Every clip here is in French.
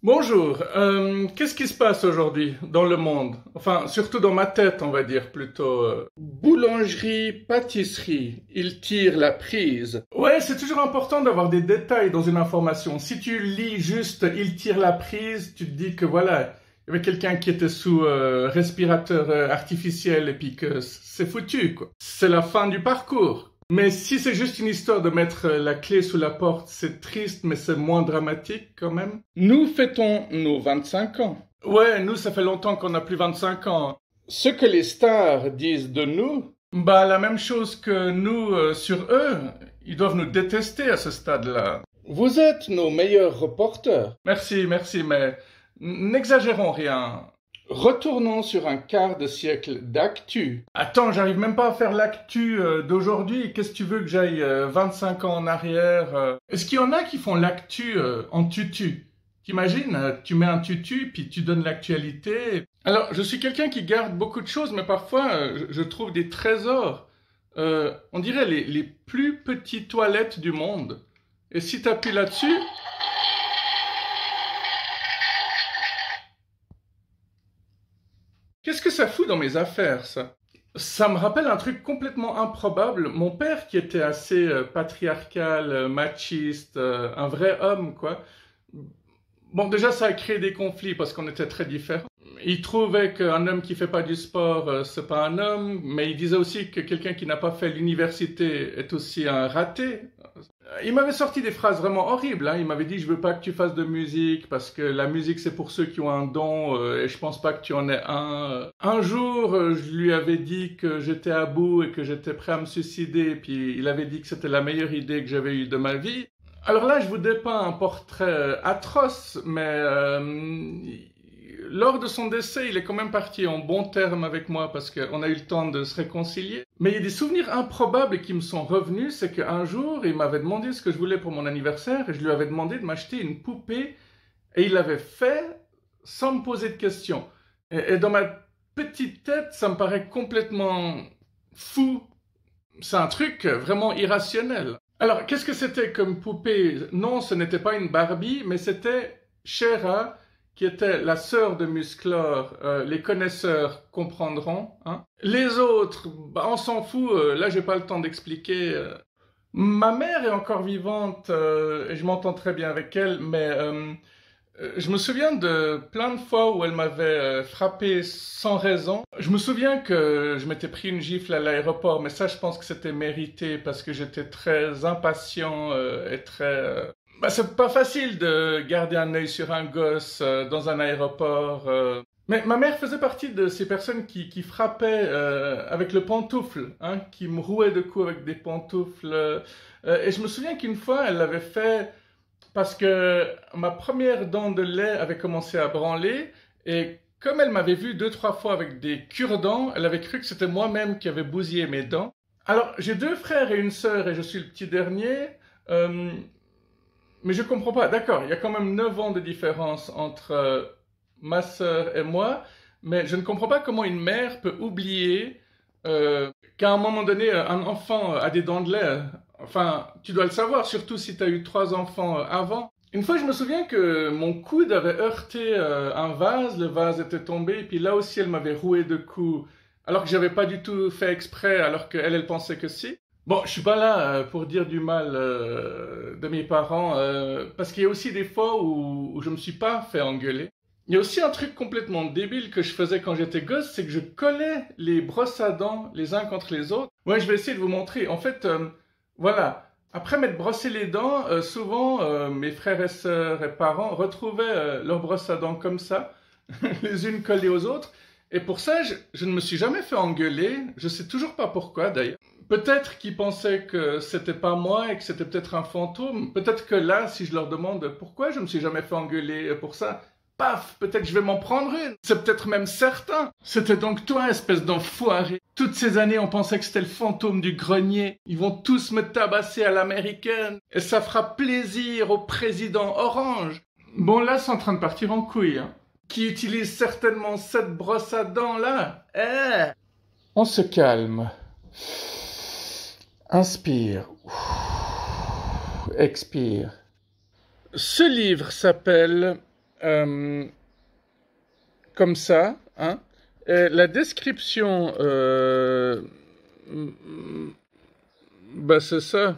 Bonjour, qu'est-ce qui se passe aujourd'hui dans le monde? Enfin, surtout dans ma tête, on va dire plutôt. Boulangerie, pâtisserie, il tire la prise. Ouais, c'est toujours important d'avoir des détails dans une information. Si tu lis juste il tire la prise, tu te dis que voilà, il y avait quelqu'un qui était sous respirateur artificiel et puis que c'est foutu, quoi. C'est la fin du parcours. Mais si c'est juste une histoire de mettre la clé sous la porte, c'est triste, mais c'est moins dramatique quand même. Nous fêtons nos 25 ans. Ouais, nous, ça fait longtemps qu'on n'a plus 25 ans. Ce que les stars disent de nous, bah la même chose que nous sur eux. Ils doivent nous détester à ce stade-là. Vous êtes nos meilleurs reporters. Merci, mais n'exagérons rien. Retournons sur un quart de siècle d'actu. Attends, j'arrive même pas à faire l'actu d'aujourd'hui. Qu'est-ce que tu veux que j'aille 25 ans en arrière Est-ce qu'il y en a qui font l'actu en tutu? T'imagines, tu mets un tutu, puis tu donnes l'actualité. Alors, je suis quelqu'un qui garde beaucoup de choses, mais parfois, je trouve des trésors. On dirait les plus petites toilettes du monde. Et si tu appuies là-dessus... Qu'est-ce que ça fout dans mes affaires, ça? Ça me rappelle un truc complètement improbable. Mon père, qui était assez patriarcal, machiste, un vrai homme, quoi. Bon, déjà, ça a créé des conflits parce qu'on était très différents. Il trouvait qu'un homme qui fait pas du sport, c'est pas un homme, mais il disait aussi que quelqu'un qui n'a pas fait l'université est aussi un raté. Il m'avait sorti des phrases vraiment horribles, hein. Il m'avait dit « Je veux pas que tu fasses de musique parce que la musique c'est pour ceux qui ont un don et je pense pas que tu en aies un. » Un jour, je lui avais dit que j'étais à bout et que j'étais prêt à me suicider, puis il avait dit que c'était la meilleure idée que j'avais eue de ma vie. Alors là, je vous dépeins un portrait atroce, mais lors de son décès, il est quand même parti en bons termes avec moi parce qu'on a eu le temps de se réconcilier. Mais il y a des souvenirs improbables qui me sont revenus, c'est qu'un jour, il m'avait demandé ce que je voulais pour mon anniversaire et je lui avais demandé de m'acheter une poupée et il l'avait fait sans me poser de questions. Et dans ma petite tête, ça me paraît complètement fou. C'est un truc vraiment irrationnel. Alors, qu'est-ce que c'était comme poupée? Non, ce n'était pas une Barbie, mais c'était Shera, qui était la sœur de Musclor. Les connaisseurs comprendront. Hein. Les autres, bah, on s'en fout. Là, j'ai pas le temps d'expliquer. Ma mère est encore vivante et je m'entends très bien avec elle, mais je me souviens de plein de fois où elle m'avait frappé sans raison. Je me souviens que je m'étais pris une gifle à l'aéroport, mais ça, je pense que c'était mérité parce que j'étais très impatient et très... Bah, c'est pas facile de garder un œil sur un gosse dans un aéroport. Mais ma mère faisait partie de ces personnes qui frappaient avec le pantoufle, hein, qui me rouaient de coups avec des pantoufles. Et je me souviens qu'une fois, elle l'avait fait... parce que ma première dent de lait avait commencé à branler et comme elle m'avait vu 2-3 fois avec des cure-dents, elle avait cru que c'était moi-même qui avais bousillé mes dents. Alors, j'ai 2 frères et une sœur et je suis le petit dernier, mais je comprends pas. D'accord, il y a quand même 9 ans de différence entre ma sœur et moi, mais je ne comprends pas comment une mère peut oublier qu'à un moment donné, un enfant a des dents de lait. Enfin, tu dois le savoir, surtout si tu as eu 3 enfants avant. Une fois, je me souviens que mon coude avait heurté un vase, le vase était tombé, et puis là aussi, elle m'avait roué de coups, alors que j'avais pas du tout fait exprès, alors qu'elle, elle pensait que si. Bon, je suis pas là pour dire du mal de mes parents, parce qu'il y a aussi des fois où je me suis pas fait engueuler. Il y a aussi un truc complètement débile que je faisais quand j'étais gosse, c'est que je collais les brosses à dents les uns contre les autres. Ouais, je vais essayer de vous montrer. En fait, voilà. Après m'être brossé les dents, souvent mes frères et sœurs et parents retrouvaient leurs brosses à dents comme ça, les unes collées aux autres. Et pour ça, je ne me suis jamais fait engueuler. Je sais toujours pas pourquoi d'ailleurs. Peut-être qu'ils pensaient que c'était pas moi et que c'était peut-être un fantôme. Peut-être que là, si je leur demande pourquoi je me suis jamais fait engueuler pour ça, paf, peut-être je vais m'en prendre une. C'est peut-être même certain. C'était donc toi, espèce d'enfoiré. Toutes ces années, on pensait que c'était le fantôme du grenier. Ils vont tous me tabasser à l'américaine. Et ça fera plaisir au président Orange. Bon, là, c'est en train de partir en couille, hein. Qui utilise certainement cette brosse à dents là. On se calme. Inspire. Expire. Ce livre s'appelle euh, comme ça, hein. Et la description, bah c'est ça.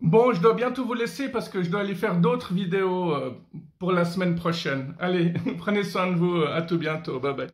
Bon, je dois bientôt vous laisser parce que je dois aller faire d'autres vidéos pour la semaine prochaine. Allez, prenez soin de vous, à tout bientôt, bye bye.